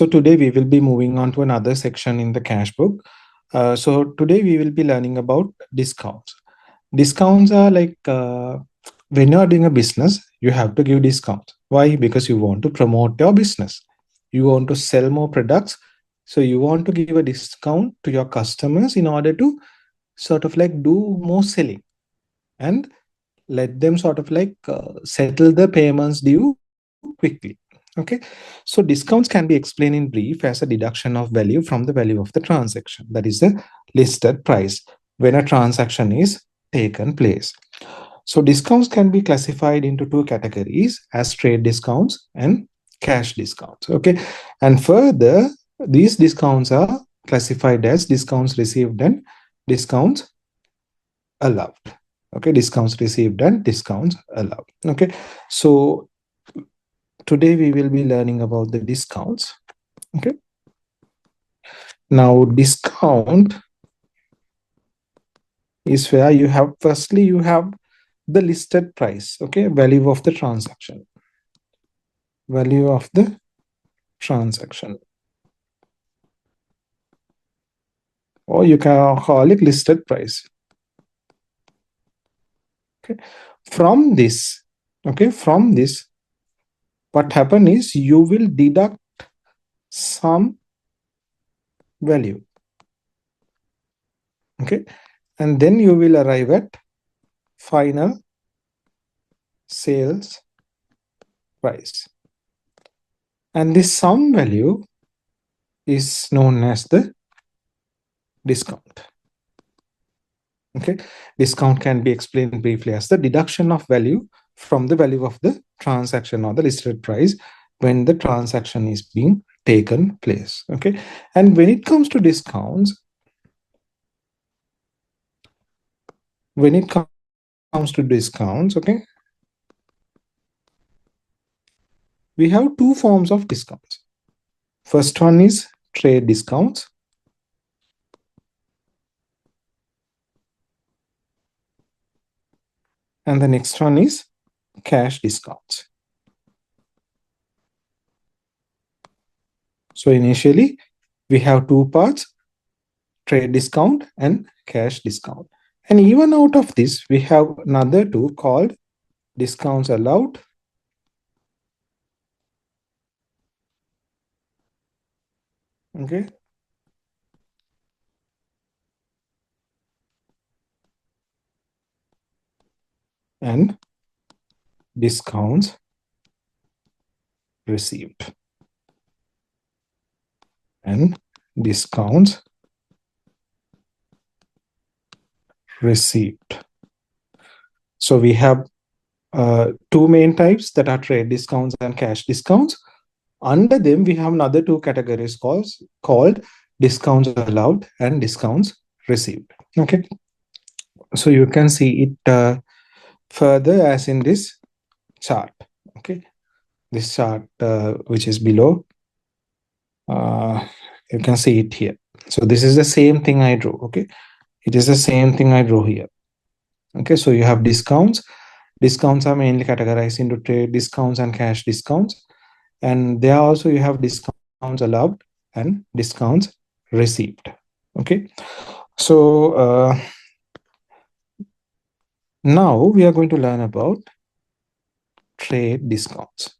So today we will be moving on to another section in the cash book. So today we will be learning about discounts. Discounts are like when you are doing a business, you have to give discounts. Why? Because you want to promote your business. You want to sell more products. So you want to give a discount to your customers in order to sort of like do more selling and let them sort of like settle the payments due quickly. Okay, so discounts can be explained in brief as a deduction of value from the value of the transaction, that is the listed price when a transaction is taken place. So discounts can be classified into two categories as trade discounts and cash discounts. Okay, and further, these discounts are classified as discounts received and discounts allowed. Okay, discounts received and discounts allowed. Okay, so today we will be learning about the discounts. Okay, now discount is where you have, firstly you have the listed price. Okay, value of the transaction, value of the transaction, or you can call it listed price. Okay, from this, okay, from this, what happen is you will deduct some value. Okay, and then you will arrive at final sales price, and this sum value is known as the discount. Okay, discount can be explained briefly as the deduction of value from the value of the transaction or the listed price when the transaction is being taken place. Okay, and when it comes to discounts, okay, we have two forms of discounts. First one is trade discounts, and the next one is cash discounts. So initially we have two parts, trade discount and cash discount. And even out of this, we have another two called discounts allowed okay, and discounts received, and discounts received. So we have two main types, that are trade discounts and cash discounts. Under them, we have another two categories called discounts allowed and discounts received. Okay, so you can see it further as in this chart. Okay, this chart which is below, you can see it here. So this is the same thing I drew. Okay, it is the same thing I drew here. Okay, so you have discounts. Discounts are mainly categorized into trade discounts and cash discounts, and there also you have discounts allowed and discounts received. Okay, so now we are going to learn about trade discounts.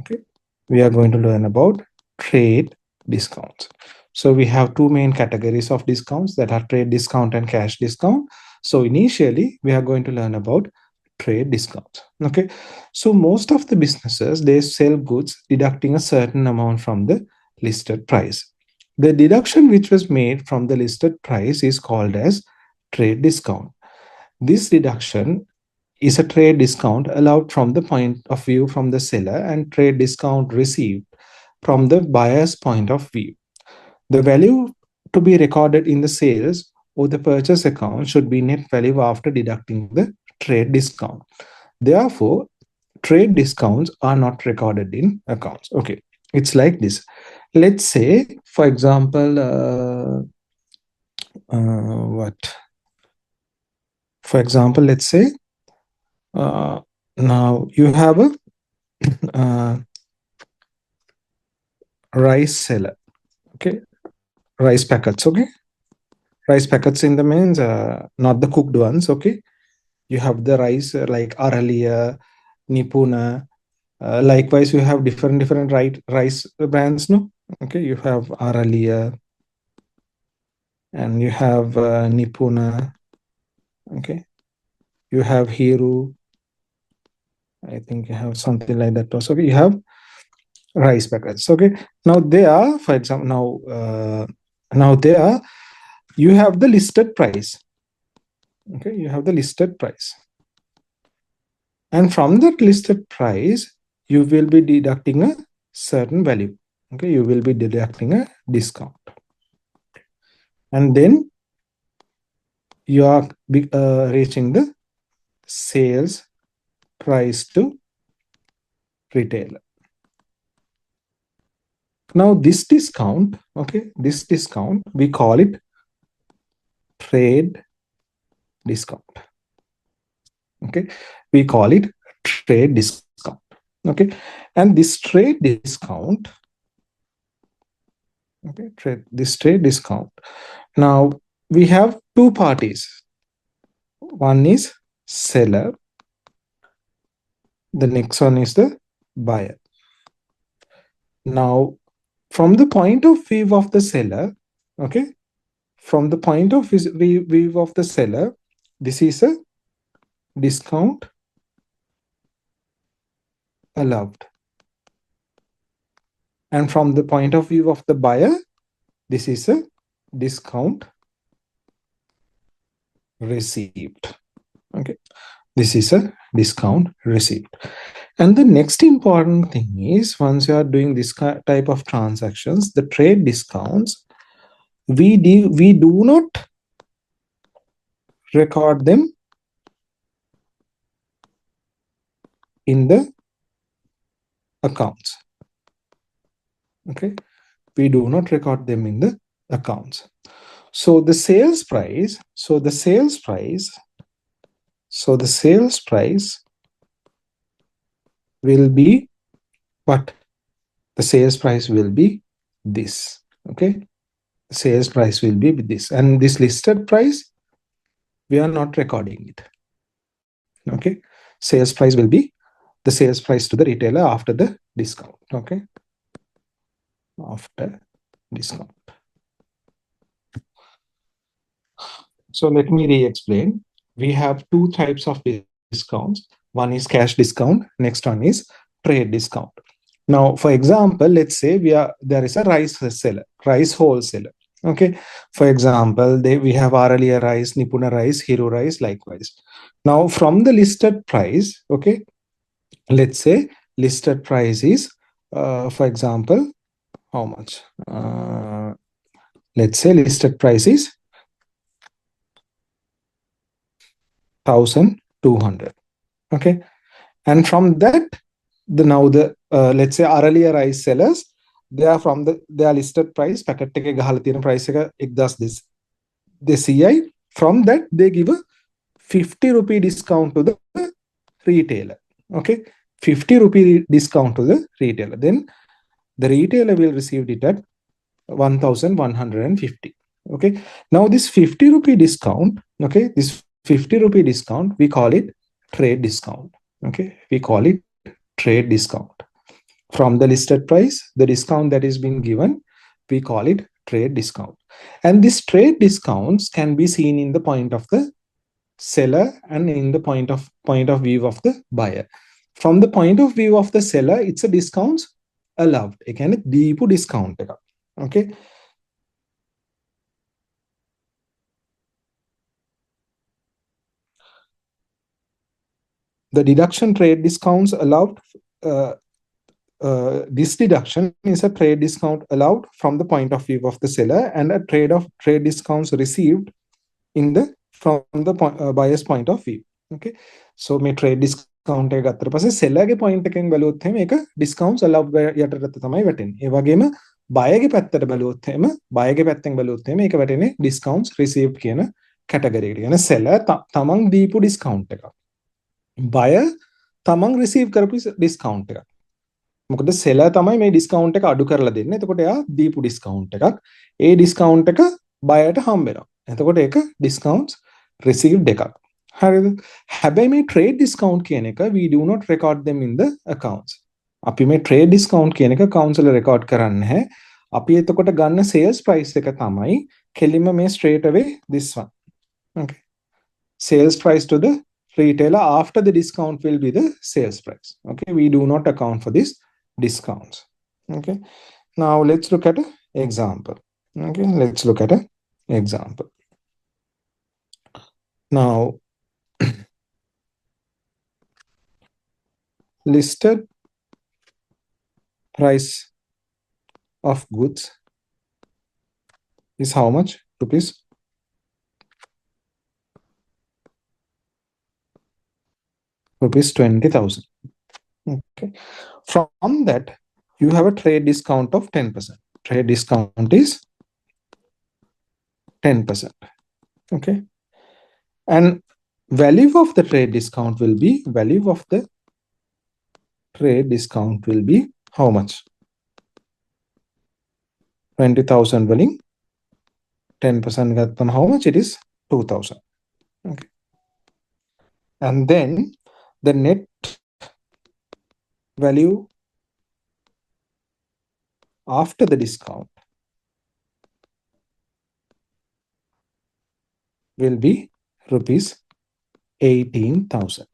Okay, we are going to learn about trade discounts. So we have two main categories of discounts, that are trade discount and cash discount. So initially we are going to learn about trade discounts. Okay, so most of the businesses, they sell goods deducting a certain amount from the listed price. The deduction which was made from the listed price is called as trade discount. This deduction is a trade discount allowed from the point of view from the seller and trade discount received from the buyer's point of view. The value to be recorded in the sales or the purchase account should be net value after deducting the trade discount. Therefore, trade discounts are not recorded in accounts. Okay, it's like this. Let's say, for example, what? For example, let's say now you have a rice seller. Okay, rice packets. Okay, rice packets in the means not the cooked ones. Okay, you have the rice like Aralia, Nipuna. Likewise, you have different rice brands. No, okay, you have Aralia and you have Nipuna. Okay, you have Hiru. I think you have something like that also. Okay, you have rice packets. Okay, now they are, for example, now they are. You have the listed price. Okay, you have the listed price, and from that listed price, you will be deducting a certain value. Okay, you will be deducting a discount, and then you are reaching the sales price to retailer. Now this discount, okay, this discount, we call it trade discount. Okay, we call it trade discount. Okay, and this trade discount, okay, this trade discount. Now we have two parties. One is seller. The next one is the buyer. Now, from the point of view of the seller, okay, from the point of view of the seller, this is a discount allowed. And from the point of view of the buyer, this is a discount received. Okay, this is a discount received. And the next important thing is, once you are doing this type of transactions, the trade discounts, we do not record them in the accounts. Okay, we do not record them in the accounts. So the sales price, the sales price will be what? The sales price will be this. Okay, the sales price will be this, and this listed price, we are not recording it. Okay, sales price will be the sales price to the retailer after the discount. Okay, after discount. So let me re-explain. We have two types of discounts. One is cash discount. Next one is trade discount. Now, for example, let's say there is a rice seller, rice wholesaler. Okay. For example, we have Aralia rice, Nipuna rice, Hiru rice, likewise. Now, from the listed price, okay, let's say listed price is, for example, how much? Let's say listed price is 1,200. Okay, and from that, let's say Aralia rice sellers, they are from their listed price packet එක ගහලා තියෙන price එක 1200යි. From that, they give a 50 rupee discount to the retailer. Okay, 50 rupee discount to the retailer. Then the retailer will receive it at 1,150. Okay, now this 50 rupee discount, okay, this 50 rupee discount, we call it trade discount. Okay, we call it trade discount. From the listed price, the discount that is being given, we call it trade discount. And these trade discounts can be seen in the point of the seller and in the point of view of the buyer. From the point of view of the seller, it's a discounts allowed. Again, deepu discount. Okay. The deduction trade discounts allowed. This deduction is a trade discount allowed from the point of view of the seller, and a trade discounts received from the buyer's point of view. Okay, so මේ trade discount එක ගත්තට පස්සේ seller ගේ point එකෙන් බැලුවොත් එහෙම ඒක discounts allowed යටතට තමයි වැටෙන්නේ. ඒ වගේම buyer ගේ පැත්තට බැලුවොත් එහෙම buyer ගේ පැත්තෙන් බැලුවොත් එහෙම ඒක වැටෙන්නේ discounts received කියන category එකට. يعني seller තමන් දීපු discount එක. buyer තමන් receive කරපු discount එක. මොකද seller තමයි මේ discount එක අඩු කරලා දෙන්නේ. එතකොට එයා දීපු discount එකක්. ඒ discount එක බයයට හම්බ වෙනවා. එතකොට ඒක discounts received එකක්. හරිද? හැබැයි මේ trade discount කියන එක we do not record them in the accounts. අපි මේ trade discount කියන එක accounts වල record කරන්නේ නැහැ. අපි එතකොට ගන්න sales price එක තමයි කෙලින්ම මේ straight away this one. Okay. Sales price to the retailer after the discount will be the sales price. Okay. We do not account for this discounts. Okay. Now let's look at an example. Okay. Let's look at an example. Now, listed price of goods is how much? Rupees? Rupees 20,000. Okay. From that, you have a trade discount of 10%. Trade discount is 10%. Okay. And value of the trade discount will be how much? 20,000 willing 10% gatham how much it is 2,000. Okay. And then the net value after the discount will be rupees 18,000.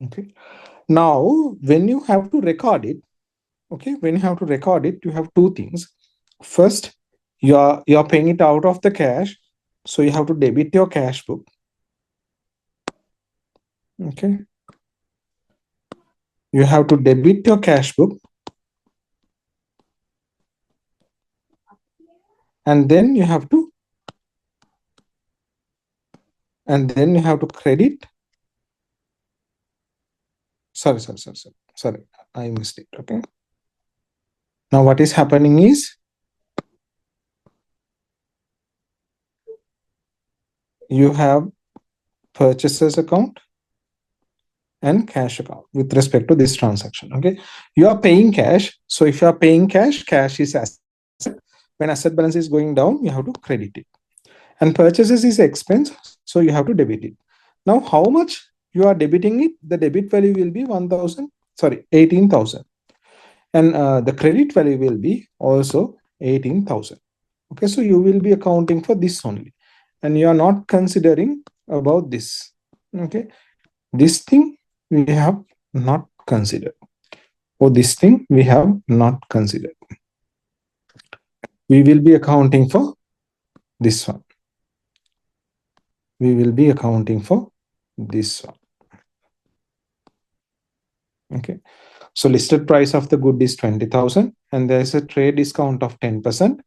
Okay. Now, when you have to record it, okay, when you have to record it, you have two things. First, you're paying it out of the cash, so you have to debit your cash book. Okay. You have to debit your cash book, and then you have to credit. Sorry, I missed it. Okay. Now what is happening is you have purchasers account and cash account with respect to this transaction. Okay. You are paying cash. So if you are paying cash, cash is asset. When asset balance is going down, you have to credit it. And purchases is expense, so you have to debit it. Now, how much you are debiting it? The debit value will be 18,000. And the credit value will be also 18,000. Okay, so you will be accounting for this only. And you are not considering about this. Okay, this thing we have not considered. Or this thing we have not considered. We will be accounting for this one. We will be accounting for this one. Okay. So listed price of the good is 20,000 and there is a trade discount of 10%.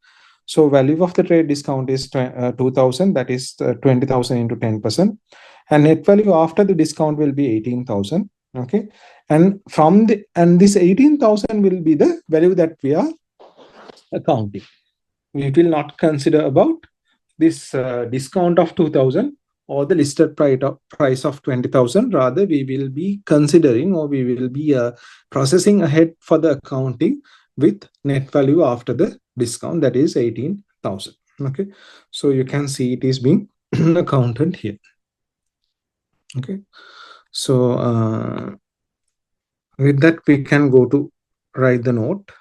So value of the trade discount is 2,000, that is 20,000 into 10%. And net value after the discount will be 18,000. Okay. And this 18,000 will be the value that we are accounting. We will not consider about this discount of 2,000 or the listed price of 20,000. Rather, we will be considering or we will be processing ahead for the accounting with net value after the discount, that is 18,000. Okay. So you can see it is being accounted here. Okay. So with that, we can go to write the note.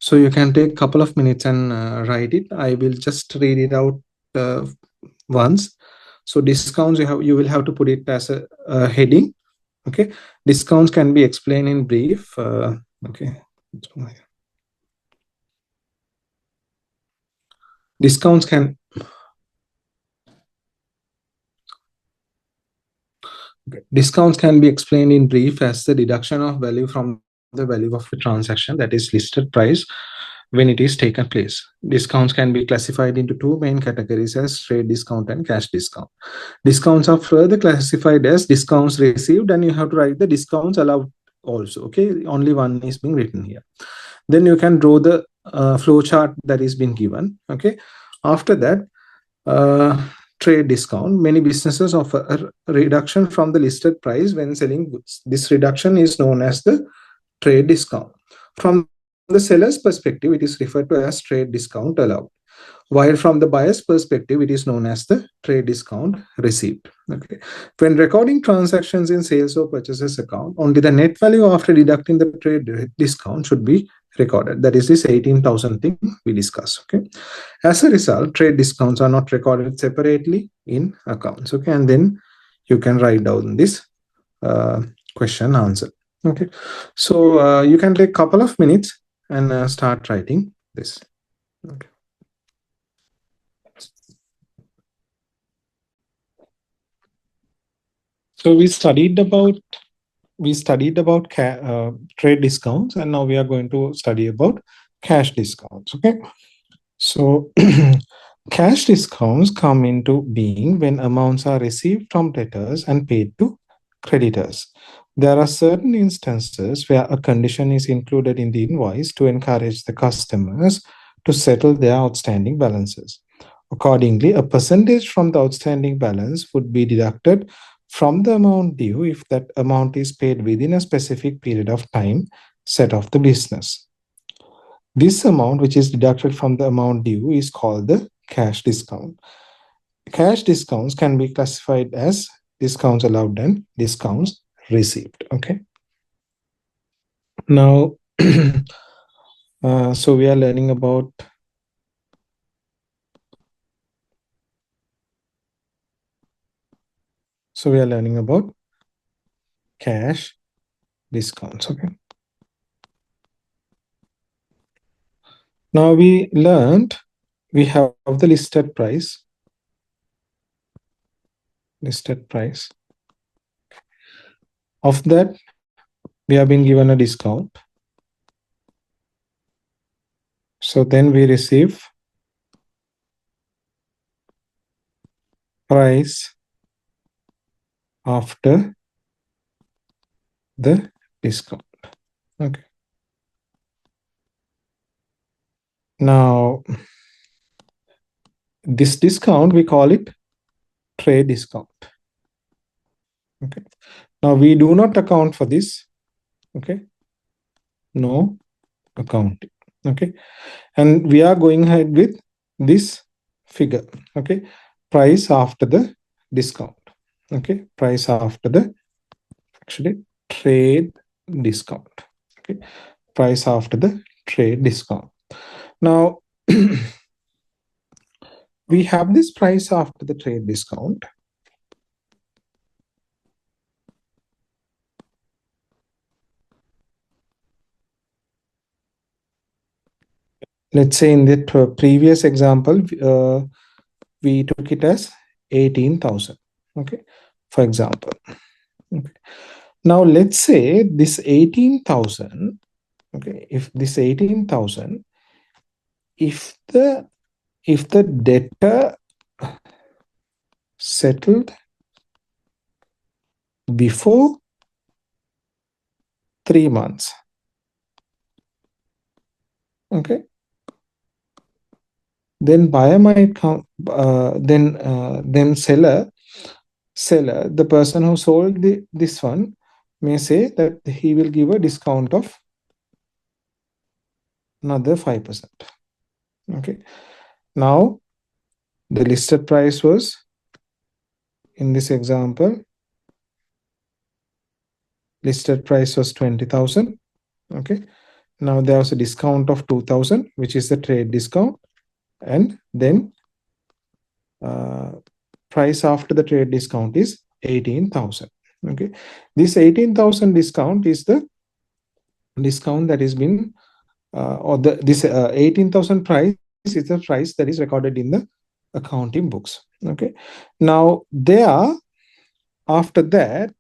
So you can take a couple of minutes and write it. I will just read it out once. So discounts, you will have to put it as a heading. Okay. Discounts can be explained in brief. Okay. Discounts can be explained in brief as the deduction of value from the value of the transaction, that is listed price, when it is taken place. Discounts can be classified into two main categories as trade discount and cash discount. Discounts are further classified as discounts received, and you have to write the discounts allowed also. Okay, only one is being written here. Then you can draw the flow chart that is been given. Okay, after that, trade discount. Many businesses offer a reduction from the listed price when selling goods. This reduction is known as the trade discount. From the seller's perspective, it is referred to as trade discount allowed, while from the buyer's perspective, it is known as the trade discount received. Okay. When recording transactions in sales or purchases account, only the net value after deducting the trade discount should be recorded. That is this 18,000 thing we discussed. Okay. As a result, trade discounts are not recorded separately in accounts. Okay. And then you can write down this question answer. Okay. So you can take a couple of minutes and start writing this. Okay. So we studied about trade discounts, and now we are going to study about cash discounts. Okay, so cash discounts come into being when amounts are received from debtors and paid to creditors. There are certain instances where a condition is included in the invoice to encourage the customers to settle their outstanding balances. Accordingly, a percentage from the outstanding balance would be deducted from the amount due if that amount is paid within a specific period of time set of the business. This amount, which is deducted from the amount due, is called the cash discount. Cash discounts can be classified as discounts allowed and discounts received. Okay. Now, so we are learning about cash discounts. Okay. Now we learned we have the listed price. Of that, we have been given a discount. So then we receive price after the discount. Okay. Now, this discount, we call it trade discount. Okay. Now, we do not account for this. Okay. No accounting. Okay. And we are going ahead with this figure. Okay. Price after the discount. Okay. Price after the trade discount. Okay. Price after the trade discount. Now, we have this price after the trade discount. Let's say in the previous example, we took it as 18,000. Okay, for example. Okay. Now let's say this 18,000. Okay, if this 18,000, if the debtor settled before 3 months, okay, then buyer might come. Then seller, the person who sold this one, may say that he will give a discount of another 5%. Okay. Now, the listed price was, in this example, listed price was 20,000. Okay. Now there was a discount of 2,000, which is the trade discount, and then price after the trade discount is 18,000. Okay. This 18,000 discount is the discount that has been, this 18,000 price is the price that is recorded in the accounting books. Okay. Now there, after that,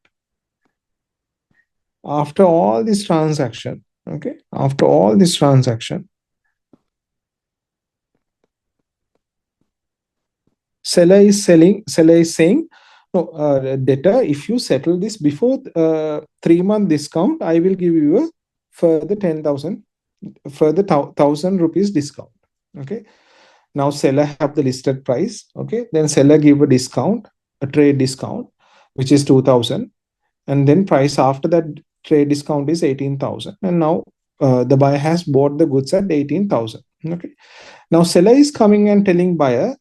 after all this transaction, okay, after all this transaction, seller is saying, no, debtor, if you settle this before 3-month discount, I will give you a further 10,000, further 1,000 rupees discount. Okay. Now seller have the listed price. Okay. Then seller give a discount, a trade discount, which is 2,000. And then price after that trade discount is 18,000. And now the buyer has bought the goods at 18,000. Okay. Now seller is coming and telling buyer,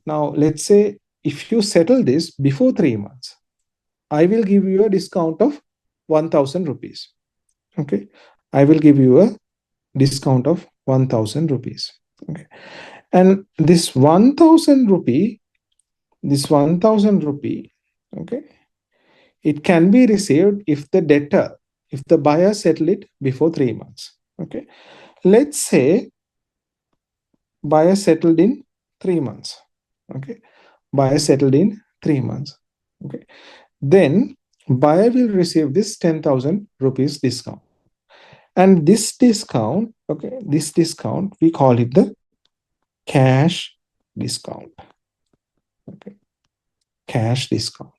now let's say if you settle this before 3 months, I will give you a discount of 1,000 rupees. Okay. I will give you a discount of 1,000 rupees. Okay. And this 1,000 rupee, okay, it can be received if the debtor, if the buyer settle it before 3 months. Okay. Let's say buyer settled in 3 months. Okay. Buyer settled in 3 months. Okay. Then buyer will receive this 10,000 rupees discount. And this discount, okay, this discount, we call it the cash discount. Okay. Cash discount.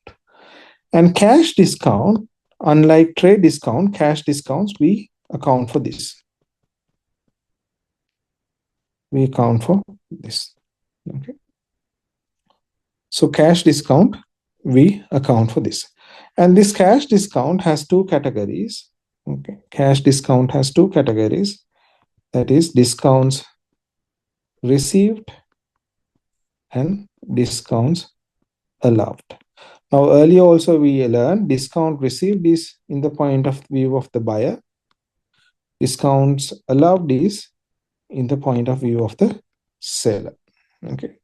And cash discount, unlike trade discount, cash discounts, we account for this. We account for this. Okay. So cash discount, we account for this. And this cash discount has two categories. Okay. Cash discount has two categories. That is discounts received and discounts allowed. Now, earlier also we learned discount received is in the point of view of the buyer. Discounts allowed is in the point of view of the seller. Okay.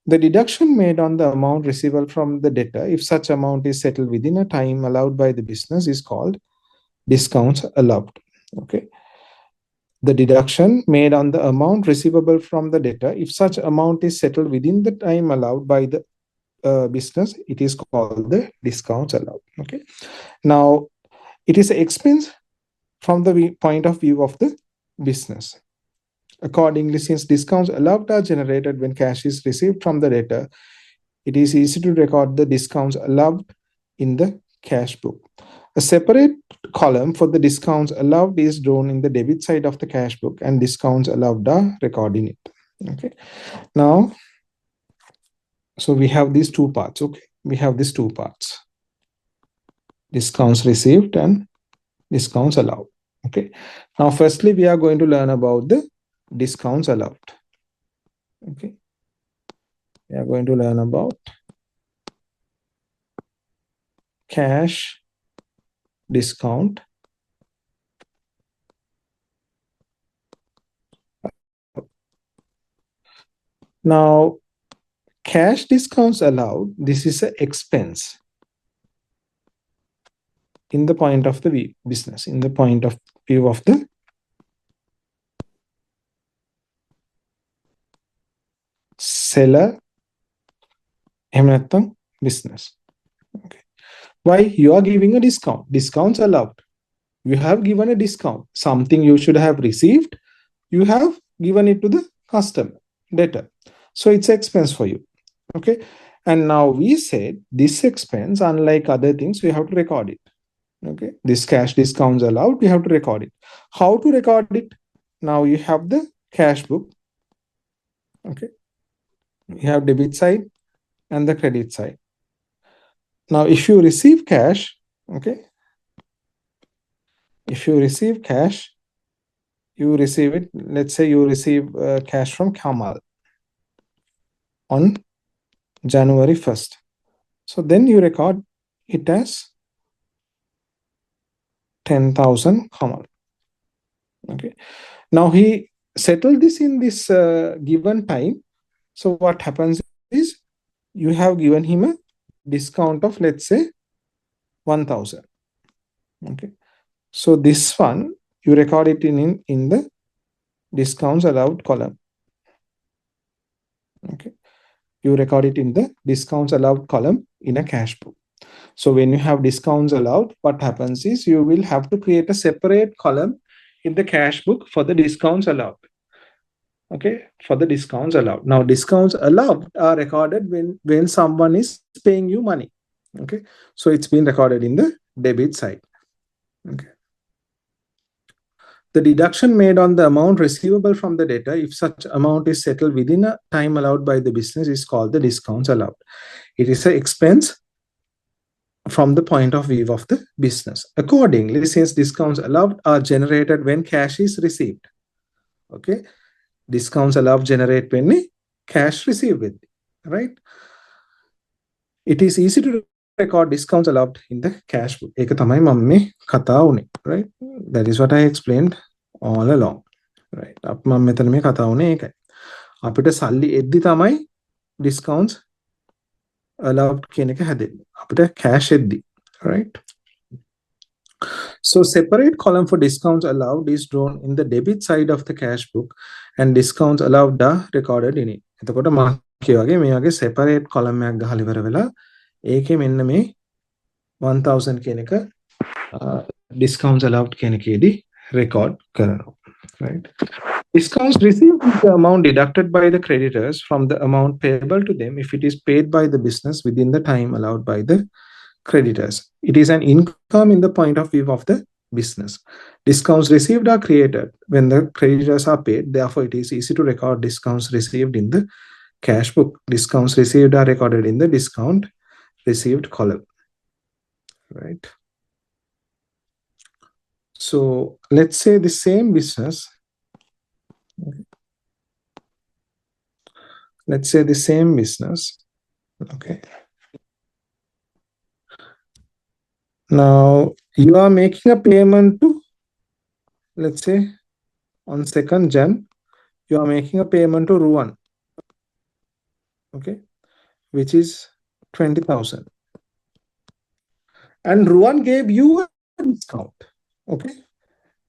The deduction made on the amount receivable from the debtor, if such amount is settled within a time allowed by the business, is called discounts allowed. Okay. The deduction made on the amount receivable from the debtor, if such amount is settled within the time allowed by the business, it is called the discounts allowed. Okay. Now, it is an expense from the point of view of the business. Accordingly, since discounts allowed are generated when cash is received from the debtor, it is easy to record the discounts allowed in the cash book. A separate column for the discounts allowed is drawn in the debit side of the cash book, and discounts allowed are recorded in it. Okay. Now, so we have these two parts. Okay. We have these two parts. Discounts received and discounts allowed. Okay. Now, firstly, we are going to learn about the discounts allowed. Okay. We are going to learn about cash discount. Now, cash discounts allowed, this is an expense in the point of the business, in the point of view of the seller, business. Okay. Why? You are giving a discount. Discounts allowed. You have given a discount. Something you should have received, you have given it to the customer, debtor. So it's expense for you. Okay. And now we said this expense, unlike other things, we have to record it. Okay. This cash discounts allowed, we have to record it. How to record it? Now you have the cash book. Okay. You have debit side and the credit side. Now, if you receive cash, okay, if you receive cash, you receive it, let's say you receive cash from Kamal on January 1st. So then you record it as 10,000 Kamal. Okay. Now he settled this in this given time. So what happens is you have given him a discount of, let's say, 1,000. Okay. So this one, you record it in the discounts allowed column. Okay. You record it in the discounts allowed column in a cash book. So when you have discounts allowed, what happens is you will have to create a separate column in the cash book for the discounts allowed. Okay, for the discounts allowed. Now, discounts allowed are recorded when someone is paying you money. Okay, so it's been recorded in the debit side. Okay. The deduction made on the amount receivable from the debtor, if such amount is settled within a time allowed by the business, is called the discounts allowed. It is an expense from the point of view of the business. Accordingly, since discounts allowed are generated when cash is received, okay, discounts allowed generate when cash received with, right? It is easy to record discounts allowed in the cash book. ඒක තමයි මම මේ කතා වුනේ, right? That is what I explained all along, right? මම මෙතන මේ කතා වුනේ ඒකයි. අපිට සල්ලි එද්දි තමයි discounts allowed කියන එක හැදෙන්නේ. අපිට cash එද්දි, right? So separate column for discounts allowed is drawn in the debit side of the cash book and discounts allowed are recorded in it. එතකොට මම කියවගේ මේ වගේ separate column එකක් ගහලා ඉවර වෙලා ඒකේ මෙන්න මේ 1000 කියන එක discounts allowed කියන එකේදී record කරනවා, right? Discounts received is the amount deducted by the creditors from the amount payable to them if it is paid by the business within the time allowed by the creditors. It is an income in the point of view of the business. Discounts received are created when the creditors are paid. Therefore, it is easy to record discounts received in the cash book. Discounts received are recorded in the discount received column, right? So let's say the same business. Let's say the same business, okay. Now you are making a payment to, let's say on 2nd Jan, you are making a payment to Ruan, okay, which is 20,000. And Ruan gave you a discount, okay.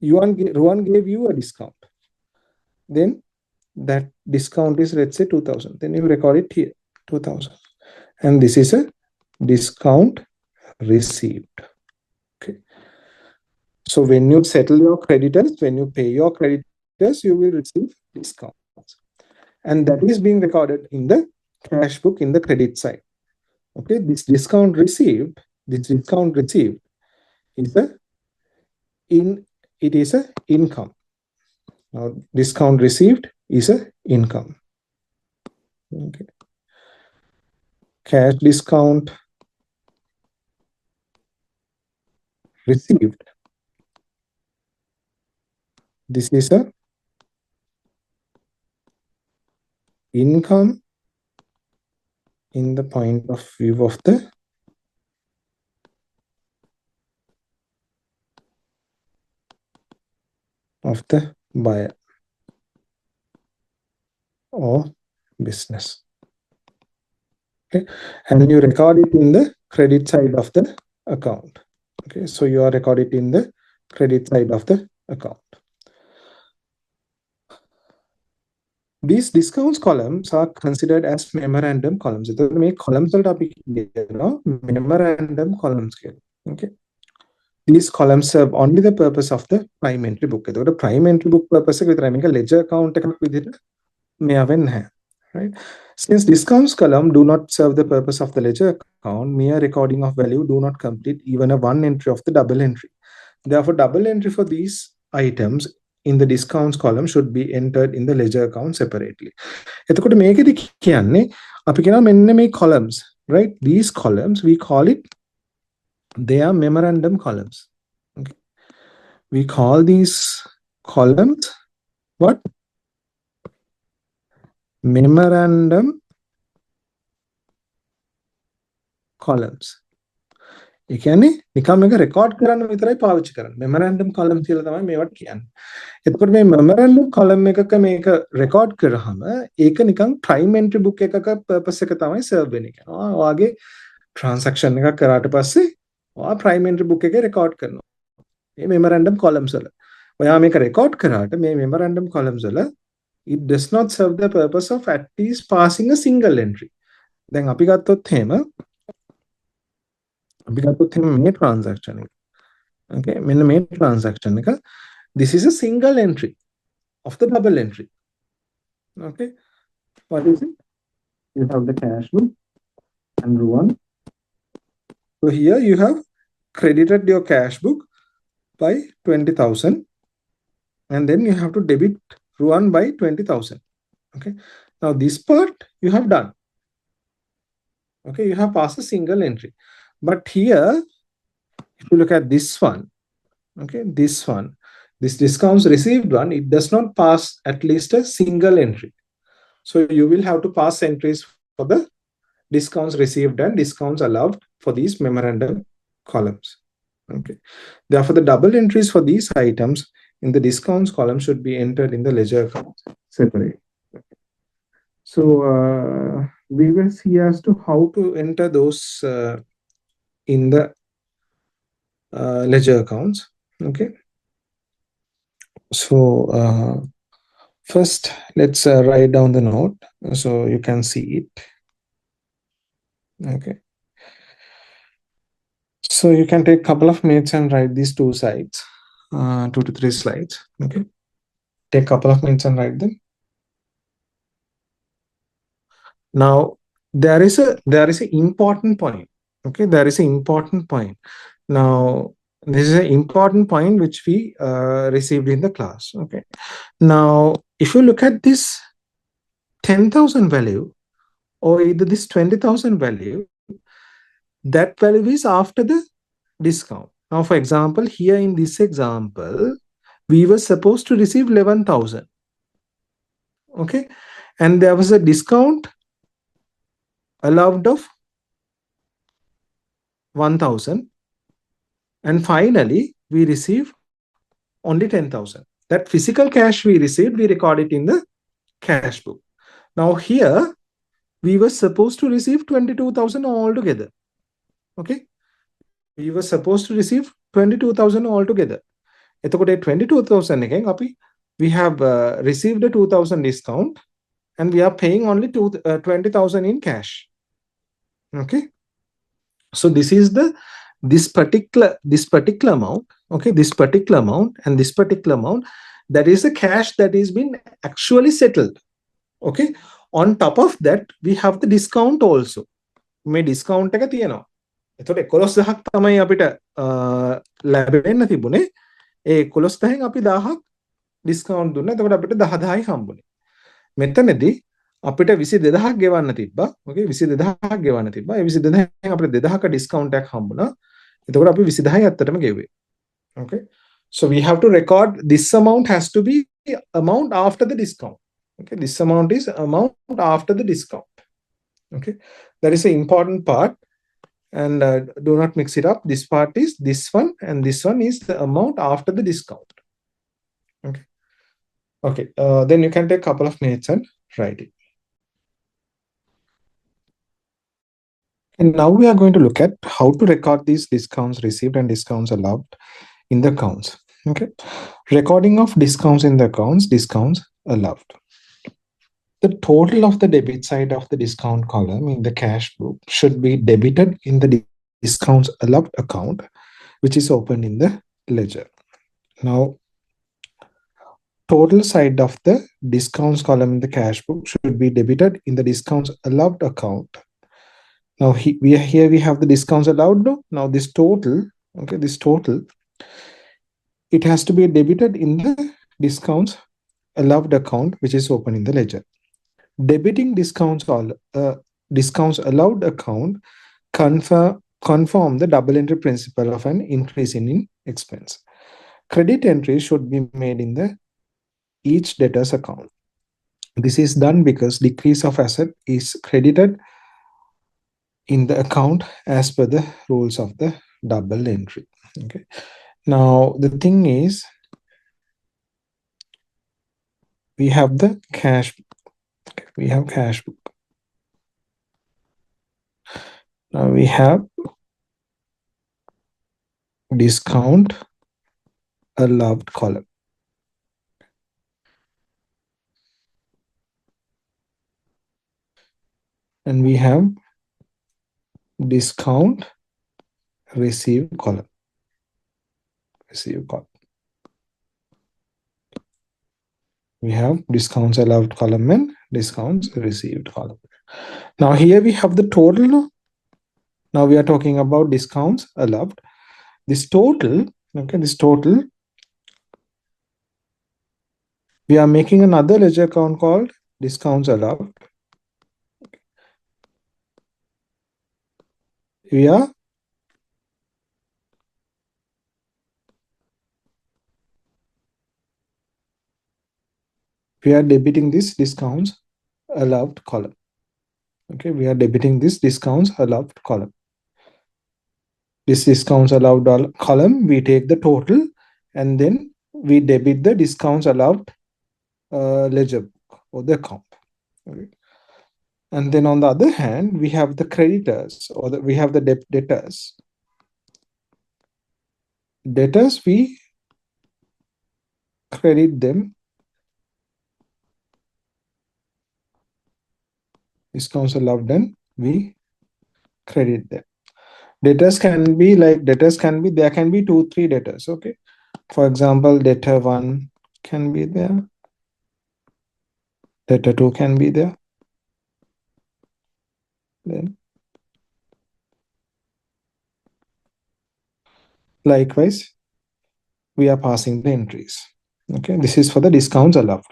Ruan gave you a discount. Then that discount is, let's say 2,000. Then you record it here, 2,000. And this is a discount received. Okay. So when you settle your creditors, when you pay your creditors, you will receive discounts. And that is being recorded in the cash book in the credit side. Okay. This discount received is a income. Now discount received is a income. Okay. Cash discount received. This is a income in the point of view of the buyer or business. Okay, and you record it in the credit side of the account. Okay, so you are recording it in the credit side of the account. These discounts columns are considered as memorandum columns. So make columns memorandum columns. Okay, these columns serve only the purpose of the prime entry book. The prime entry book purpose is make a ledger account with it. Right? Since discounts column do not serve the purpose of the ledger account, mere recording of value do not complete even a one entry of the double entry. Therefore, double entry for these items in the discounts column should be entered in the ledger account separately. එතකොට මේකෙදි කියන්නේ අපි කියනවා මෙන්න මේ columns, right? These columns we call it, they are memorandum columns. Okay. We call these columns what? Memorandum columns. ඒ කියන්නේ නිකම් එක රෙකෝඩ් කරන්න විතරයි පාවිච්චි කරන්නේ. memorandum column කියලා තමයි මේවට කියන්නේ. එතකොට මේ memorandum column එකක මේක රෙකෝඩ් කරාම ඒක නිකන් prime entry book එකක purpose එක තමයි serve වෙන්නේ. ඔයාගේ transaction එකක් කරාට පස්සේ ඔයා prime entry book එකේ රෙකෝඩ් කරනවා. මේ memorandum columns වල. ඔයා මේක රෙකෝඩ් කරාට මේ memorandum columns වල it does not serve the purpose of at least passing a single entry. දැන් අපි ගත්තොත් එහෙම මේ transaction එක. Okay, මෙන්න මේ transaction එක. This is a single entry of the double entry. Okay, what is it? You have the cash book and Ruan. So here you have credited your cash book by 20,000 and then you have to debit Ruan by 20,000. Okay, now this part you have done. Okay, you have passed a single entry. But here, if you look at this one, okay, this discounts received one, it does not pass at least a single entry. So you will have to pass entries for the discounts received and discounts allowed for these memorandum columns. Okay. Therefore, the double entries for these items in the discounts column should be entered in the ledger account separate. So we will see as to how to enter those in the ledger accounts. Okay. So first, let's write down the note so you can see it. Okay. So you can take a couple of minutes and write these 2 to 3 slides. Okay. Take a couple of minutes and write them. Now there is an important point. Okay, there is an important point. Now this is an important point which we received in the class. Okay. Now if you look at this 10,000 value or either this 20,000 value, that value is after the discount. Now, for example, here in this example, we were supposed to receive 11,000. Okay. And there was a discount allowed of 1,000. And finally, we receive only 10,000. That physical cash we received, we record it in the cash book. Now here, we were supposed to receive 22,000 altogether. Okay. We were supposed to receive 22,000 altogether. එතකොට 22,000 එකෙන් අපි we have received a 2,000 discount and we are paying only 20,000 in cash. Okay. So this particular amount, okay, this particular amount and this particular amount, that is the cash that is been actually settled. Okay. On top of that, we have the discount also. මේ discount එක තියෙනවා. එතකොට 11,000ක් තමයි අපිට ලැබෙන්න තිබුණේ. ඒ 11,000න් අපි 1000ක් discount දුන්නා. එතකොට අපිට 10,000යි හම්බුනේ. මෙතනදී අපිට 22,000ක් ගෙවන්න තිබ්බා. Okay, 22,000ක් ගෙවන්න තිබ්බා. ඒ 22,000න් අපිට 2,000ක discount එකක් හම්බුණා. එතකොට අපි 20,000යි ඇත්තටම ගෙවුවේ. Okay. So we have to record this amount has to be amount after the discount. Okay, this amount is amount after the discount. Okay, that is an important part, and do not mix it up. This part is this one, and this one is the amount after the discount. Okay. Okay. Then you can take a couple of minutes and write it. And now we are going to look at how to record these discounts received and discounts allowed in the accounts. Okay. Recording of discounts in the accounts, discounts allowed. The total of the debit side of the discount column in the cash book should be debited in the discounts allowed account, which is opened in the ledger. Now, total side of the discounts column in the cash book should be debited in the discounts allowed account. Now, here we have the discounts allowed. Now, this total, okay, this total, it has to be debited in the discounts allowed account, which is open in the ledger. Debiting discounts allowed account conform the double entry principle of an increase in expense. Credit entry should be made in the each debtor's account. This is done because decrease of asset is credited in the account as per the rules of the double entry. Okay. Now the thing is, we have the cash. We have cash book. Now we have discount allowed column. And we have discount received column. Received column. We have discounts allowed column and discounts received column. Now here we have the total. Now we are talking about discounts allowed. This total, okay, this total, we are making another ledger account called discounts allowed. We are we are debiting this discounts allowed column. Okay, we are debiting this discounts allowed column. This discounts allowed column, we take the total and then we debit the discounts allowed ledger book or the account. Okay. And then on the other hand, we have the creditors or we have the debtors. Debtors, we credit them. Discounts allowed, then we credit them. Debtors can be there can be 2-3 debtors. Okay. For example, debtor 1 can be there. Debtor 2 can be there. Then likewise, we are passing the entries. Okay, this is for the discounts allowed.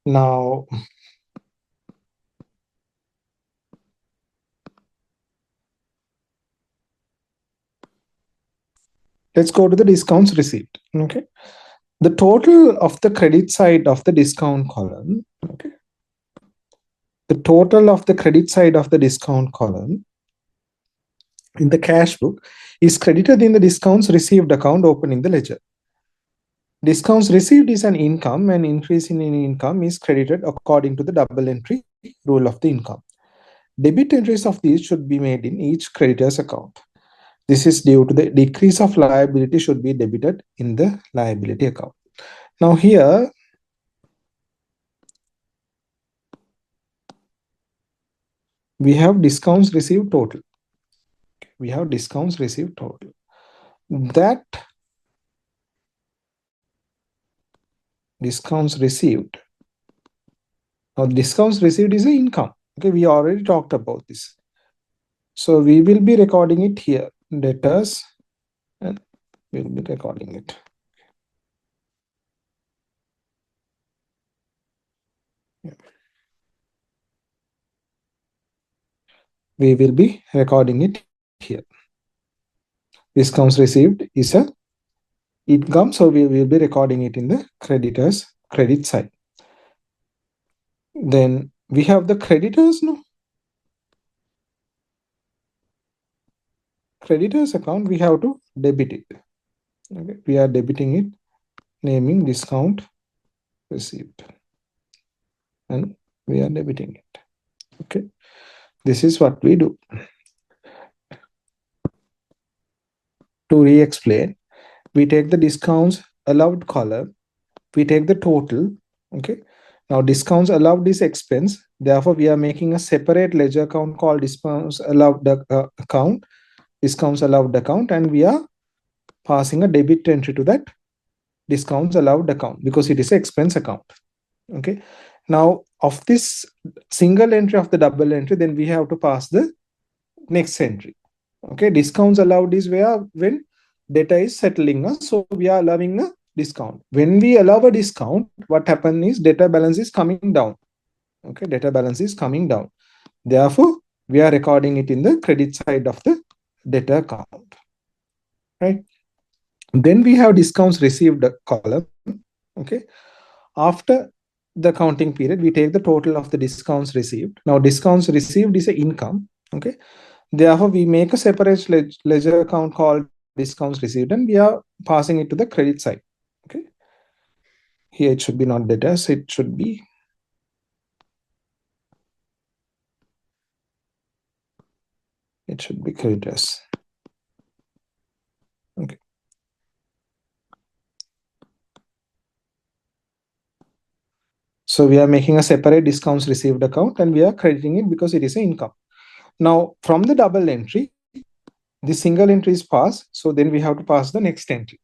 Now, let's go to the discounts received. Okay, the total of the credit side of the discount column. Okay, the total of the credit side of the discount column in the cash book is credited in the discounts received account open in the ledger. Discounts received is an income, and increase in income is credited according to the double entry rule of the income. Debit entries of these should be made in each creditor's account. This is due to the decrease of liability should be debited in the liability account. Now here, we have discounts received total. We have discounts received total. That discounts received. Now discounts received is an income. Okay, we already talked about this. So we will be recording it here. Debtors, and we'll be recording it. We will be recording it here. Discounts received is a income, so we will be recording it in the creditors credit side. Then we have the creditors, no? Creditors account, we have to debit it. Okay, we are debiting it, naming discount received, and we are debiting it. Okay, this is what we do. To re-explain, we take the discounts allowed column, we take the total. Okay, now discounts allowed is expense, therefore we are making a separate ledger account called discounts allowed account, discounts allowed account, and we are passing a debit entry to that discounts allowed account because it is an expense account. Okay, now of this single entry of the double entry, then we have to pass the next entry. Okay, discounts allowed is where when data is settling us, so we are allowing a discount. When we allow a discount, what happens is data balance is coming down. Okay, data balance is coming down, therefore we are recording it in the credit side of the data account, right? Then we have discounts received column. Okay, after the counting period, we take the total of the discounts received. Now discounts received is an income. Okay, therefore we make a separate ledger account called discounts received, and we are passing it to the credit side. Okay, here it should be not debtors, it should be creditors. Okay, so we are making a separate discounts received account and we are crediting it because it is an income. Now from the double entry, the single entry is passed, so then we have to pass the next entry.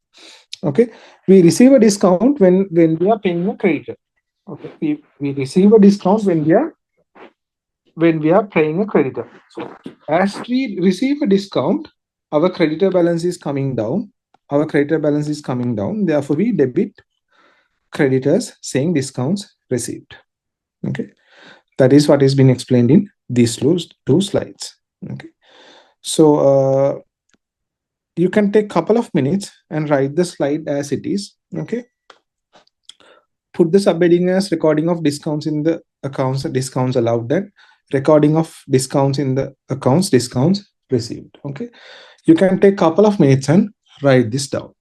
Okay, we receive a discount when we are paying a creditor. Okay, we receive a discount when we are paying a creditor. So as we receive a discount, our creditor balance is coming down. Our creditor balance is coming down. Therefore, we debit creditors saying discounts received. Okay, that is what is being explained in these two slides. Okay, so you can take a couple of minutes and write the slide as it is. Okay, put the subheading as recording of discounts in the accounts, discounts allowed, and recording of discounts in the accounts, discounts received. Okay, you can take couple of minutes and write this down.